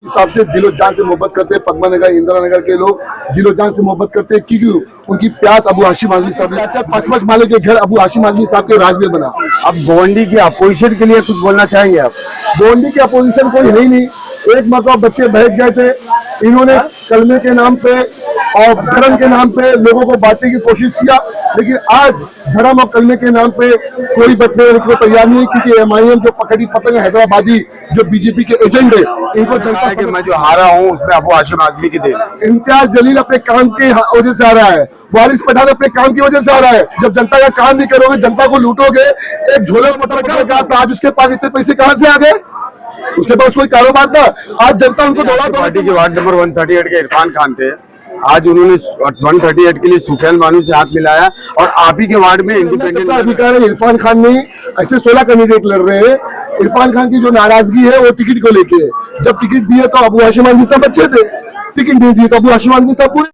हिसाब से दिलो जान से मोहब्बत करते हैं। पद्मा नगर, इंदिरा नगर के लोग दिलो जान से मोहब्बत करते हैं क्योंकि उनकी प्यास अबू हाशिम आजमी साहब ने 4-5 माले के घर अबू हाशिम आजमी साहब के राज में बना। अब गोवंडी की अपोजिशन के लिए कुछ बोलना चाहेंगे आप? गोवंडी की अपोजिशन कोई है ही नहीं। एक मतलब बच्चे बहक गए थे, इन्होंने कलमे के नाम पे और धर्म के नाम पे लोगों को बांटने की कोशिश किया, लेकिन आज धर्म और कलमे के नाम पे कोई बटने को तैयार नहीं, क्योंकि एमआईएम जो पकड़ी पतंग हैदराबादी जो बीजेपी के एजेंट है, इनको जनता कि मैं जो हारा हूँ उसमें अबू हाशिम आजमी की देन। इम्तियाज जलील अपने काम की वजह से आ रहा है, वारिस पठान अपने काम की वजह से आ रहा है। जब जनता का काम नहीं करोगे, जनता को लूटोगे, एक झोले में पत्रकार था, आज उसके पास इतने पैसे कहाँ से आ गए? उसके पास कोई कारोबार था? आज जनता उनको दौड़ा पार्टी के वार्ड नंबर 138 के इरफान खान थे, आज उन्होंने 138 के लिए सुफियान बानू से हाथ मिलाया और आप ही के वार्ड में इंडिपेंडेंट अधिकार है। इरफान खान नहीं, ऐसे 16 कैंडिडेट लड़ रहे हैं। इरफान खान की जो नाराजगी है वो टिकट को लेके है। जब टिकट दिए तो अबू हाशिम आजमी साहब अच्छे थे, टिकट नहीं दिए तो अबू हाशिम आजमी साहब पूरे।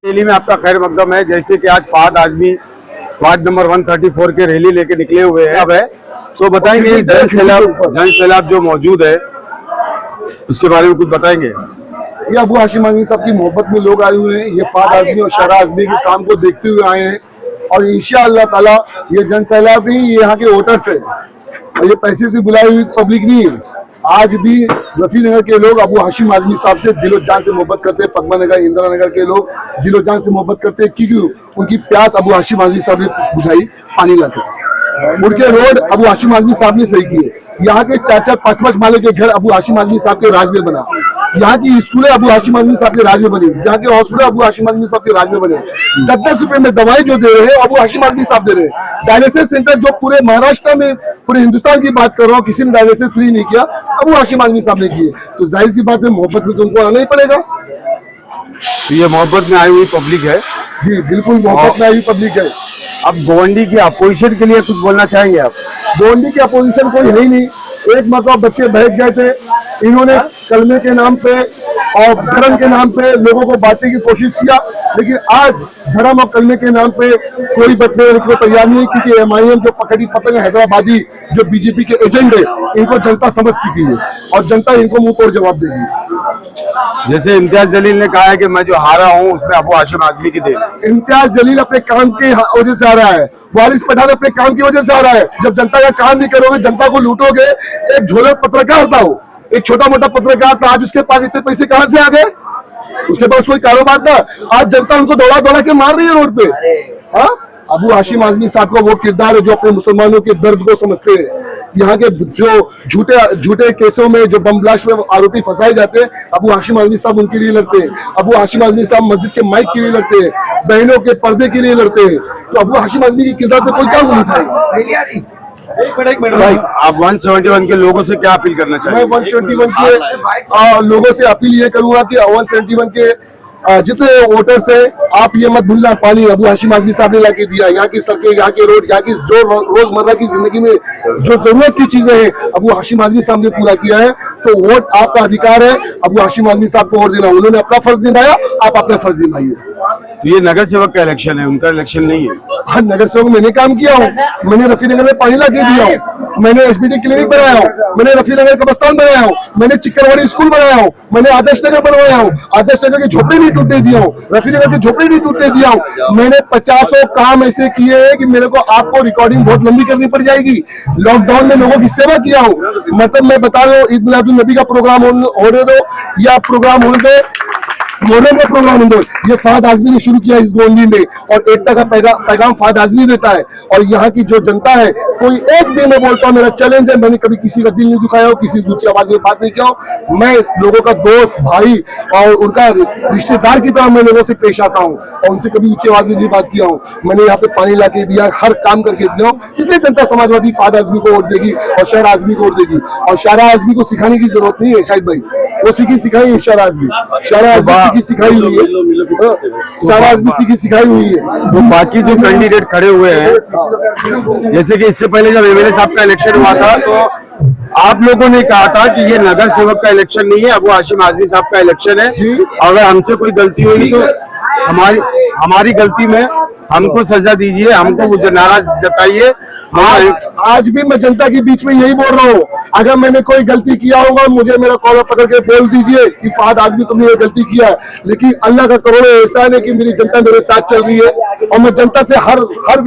रैली में आपका खैर मकदम है, जैसे कि आज फहद आजमी वार्ड नंबर 134 के रैली लेके निकले हुए हैं। अब है तो बताएंगे जन सैलाब जो मौजूद है उसके बारे में कुछ बताएंगे? ये अबू हाशिम आजमी साहब की मोहब्बत में लोग आए हुए हैं। ये फहद आजमी और शरा आजमी के काम को देखते हुए आए हैं और इंशाअल्लाह ताला ये जन सैलाब नहीं, ये यहाँ के वोटर्स है और ये पैसे से बुलाई हुई पब्लिक नहीं है। आज भी रफी नगर के लोग अबू हाशिम आजमी साहब से दिलो जान से मोहब्बत करते हैं। पद्मा नगर, इंदिरा नगर के लोग दिलो जान से मोहब्बत करते हैं क्योंकि उनकी प्यास अबू हाशिम आजमी साहब ने बुझाई पानी लाकर। मुड़के रोड अबू हाशिम आजमी साहब ने सही किए। यहाँ के 4-5 माले के घर अबू हाशिम आजमी साहब के राज में बना। यहाँ की स्कूलें अबू हाशिम आजमी साहब के राज में बनी। यहाँ के हॉस्पिटल अबू हाशिम आजमी साहब के राज में बने। 10-10 रुपए में दवाई जो दे रहे हैं अबू हाशिम आजमी साहब दे रहे हैं। डायलिसिस सेंटर जो पूरे महाराष्ट्र में, पूरे हिंदुस्तान की बात कर रहा हूँ, किसी ने डायलिसिस फ्री नहीं किया, अबू हाशिम आजमी साहब ने किए। तो जाहिर सी बात है मोहब्बत में तो उनको आना ही पड़ेगा। तो ये मोहब्बत में आई हुई पब्लिक है जी, बिल्कुल मोहब्बत में आई हुई पब्लिक है। अब गोवंडी की अपोजिशन के लिए कुछ बोलना चाहेंगे आप? गोवंडी की अपोजिशन कोई है ही नहीं। एक मतलब बच्चे बहक गए थे, इन्होंने कलमे के नाम पे और धर्म के नाम पे लोगों को बांटने की कोशिश किया, लेकिन आज धर्म और कलमे के नाम पे कोई बटने को तैयार नहीं, क्योंकि एमआईएम जो पकड़ी पतंग हैदराबादी जो बीजेपी के एजेंट है, इनको जनता समझ चुकी है और जनता इनको मुंह तोड़ जवाब देगी। जैसे इम्तियाज जलील ने कहा है कि मैं जो हारा हूँ उसमें अबू हाशिम आजमी की देन। इम्तियाज जलील अपने काम की वजह से आ रहा है, वारिस पठान अपने काम की वजह से आ रहा है। जब जनता का काम नहीं करोगे, जनता को लूटोगे, एक झोले पत्रकार था, वो एक छोटा मोटा पत्रकार था, आज उसके पास इतने पैसे कहाँ से आ गए? उसके पास कोई कारोबार था? आज जनता उनको दौड़ा दौड़ा के मार रही है रोड पे। हाँ, अबू हाशिम आजमी साहब का वो किरदार है जो अपने मुसलमानों के दर्द को समझते हैं। यहाँ के जो झूठे केसों में जो बम ब्लास्ट में आरोपी फंसाए जाते हैं, अबू हाशिम आजमी साहब उनके लिए लड़ते हैं। अबू हाशिम आजमी साहब मस्जिद के माइक के लिए लड़ते हैं, बहनों के पर्दे के लिए लड़ते हैं। तो अबू हाशिम आजमी के किरदार पे कोई क्या नहीं उठाएगा? भाई, आप 171 के लोगों से क्या अपील करना चाहिए? मैं 171 के लोगों से अपील ये करूंगा कि 171 के जितने वोटर्स है, आप ये मत भूलना, पानी अबू हाशिम आजमी साहब ने लाके दिया। यहाँ की सड़कें, यहाँ के रोड, यहाँ की जो रोजमर्रा की जिंदगी में जो जरूरत की चीजें हैं, अबू हाशिम आजमी साहब ने पूरा किया है। तो वोट आपका अधिकार है, अबू हाशिम आजमी साहब को वोट देना। उन्होंने अपना फर्ज निभाया, आप अपना फर्ज निभाइए। तो ये नगर सेवक का इलेक्शन है, उनका इलेक्शन नहीं है। हाँ, नगर सेवक मैंने काम किया हूँ, मैंने रफी नगर में पानी लाके दिया हूँ, मैंने एसबीटी क्लिनिक बनाया हूँ, मैंने रफी नगर कब्रिस्तान बनाया हूँ, मैंने चिक्करवाड़ी स्कूल बनाया हूँ, मैंने आदर्श नगर बनवाया हूँ, आदर्श नगर के झोपड़े नहीं टूटने दिया हूँ, रफी नगर के झोपड़े नहीं टूटने दिया हूँ। मैंने 50 काम ऐसे किए हैं कि मेरे को आपको रिकॉर्डिंग बहुत लंबी करनी पड़ जाएगी। लॉकडाउन में लोगों की सेवा किया हूँ। मतलब मैं बता रहा हूँ, ईद मिलादुन नबी का प्रोग्राम होने दो या प्रोग्राम होने दो, मोहर्रम का प्रोग्राम इंदौर, ये फहद आजमी ने शुरू किया इस गोवंडी में और एकता का पैगाम फहद आजमी देता है। और यहाँ की जो जनता है, कोई एक भी, मैं बोलता हूँ मेरा चैलेंज है, मैंने कभी किसी का दिल नहीं दुखाया हो, किसी से ऊंची आवाज में बात नहीं किया हो। मैं लोगों का दोस्त, भाई और उनका रिश्तेदार की तरह मैं लोगों से पेश आता हूँ और उनसे कभी ऊंची आवाज में नहीं बात किया हूँ। मैंने यहाँ पे पानी ला के दिया, हर काम करके दिया हूँ, इसलिए जनता समाजवादी फहद आजमी को वोट देगी और शरा आजमी को वोट देगी। और शरा आजमी को सिखाने की जरूरत नहीं है, शाहिद भाई, वो सीखी सिखाई शरा आजमी, शरा आजमी की सिखाई हुई है, सारा आजमी की सिखाई हुई है। तो बाकी जो कैंडिडेट खड़े हुए हैं, जैसे कि इससे पहले जब एमएलए साहब का इलेक्शन हुआ था तो आप लोगों ने कहा था कि ये नगर सेवक का इलेक्शन नहीं है, अबू हाशिम आजमी साहब का इलेक्शन है। अगर हमसे कोई गलती हुई तो हमारी गलती में हमको सजा दीजिए, हमको जो नाराज जताइए। आज भी मैं जनता के बीच में यही बोल रहा हूँ, अगर मैंने कोई गलती किया होगा मुझे मेरा कॉलर पकड़ के बोल दीजिए कि फहद आज़मी तुमने ये गलती किया है, लेकिन अल्लाह का करोड़ों एहसान है कि मेरी जनता मेरे साथ चल रही है। और मैं जनता से हर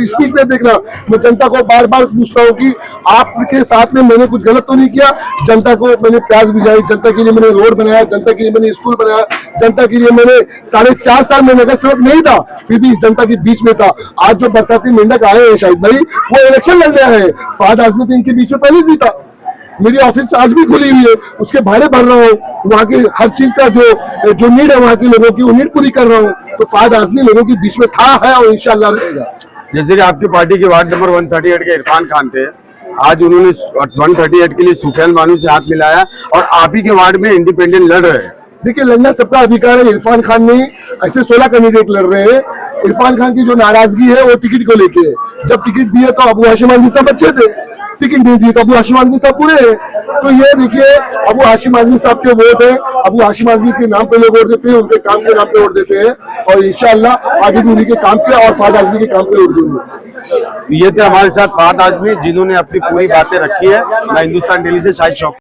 स्पीच में देख रहा हूँ, मैं जनता को बार बार पूछता हूँ कि आपके साथ में मैंने कुछ गलत तो नहीं किया। जनता को मैंने प्याज भिजाई, जनता के लिए मैंने रोड बनाया, जनता के लिए मैंने स्कूल बनाया, जनता के लिए मैंने 4.5 साल में नगर सेवक नहीं था फिर भी इस जनता के बीच में था। आज जो बरसाती मेंढक आए हैं शाहिद भाई, वो इलेक्शन लड़ रहे हैं। फहद आज़मी तो इनके बीच में पहले से ही था। मेरी ऑफिस आज भी खुली हुई है, उसके भाड़े भर रहा हूँ, वहाँ की हर चीज का जो नीड है वहाँ के लोगों की, वो नीड पूरी कर रहा हूँ। तो फहद आज़मी लोगों के बीच में था, है और इंशाल्लाह रहेगा। जैसे कि आपकी पार्टी के वार्ड नंबर 138 के इरफान खान थे, आज उन्होंने 138 के लिए सुफियान बानू से हाथ मिलाया और आप ही के वार्ड में इंडिपेंडेंट लड़ रहे हैं। देखिए, लड़ना सबका अधिकार है। इरफान खान नहीं, ऐसे 16 कैंडिडेट लड़ रहे हैं। इरफान खान की जो नाराजगी है वो टिकट को लेके है। जब टिकट दिए तो अबू हाशिम आज़मी सब अच्छे थे, टिकट नहीं दिए तो अबू हाशिम आज़मी सब बुरे हैं। तो ये देखिए, अबू हाशिम आज़मी साहब के वोट है, अबू हाशिम आज़मी के नाम पे लोग वोट देते हैं, उनके काम के नाम पे वोट देते हैं और इंशाल्लाह आगे भी उन्हीं के काम पे और फहद आज़मी के काम पे वोट देंगे। ये थे हमारे साथ फहद आज़मी, जिन्होंने अपनी पूरी बातें रखी है। मैं हिंदुस्तान डेली से शाहिद शौक।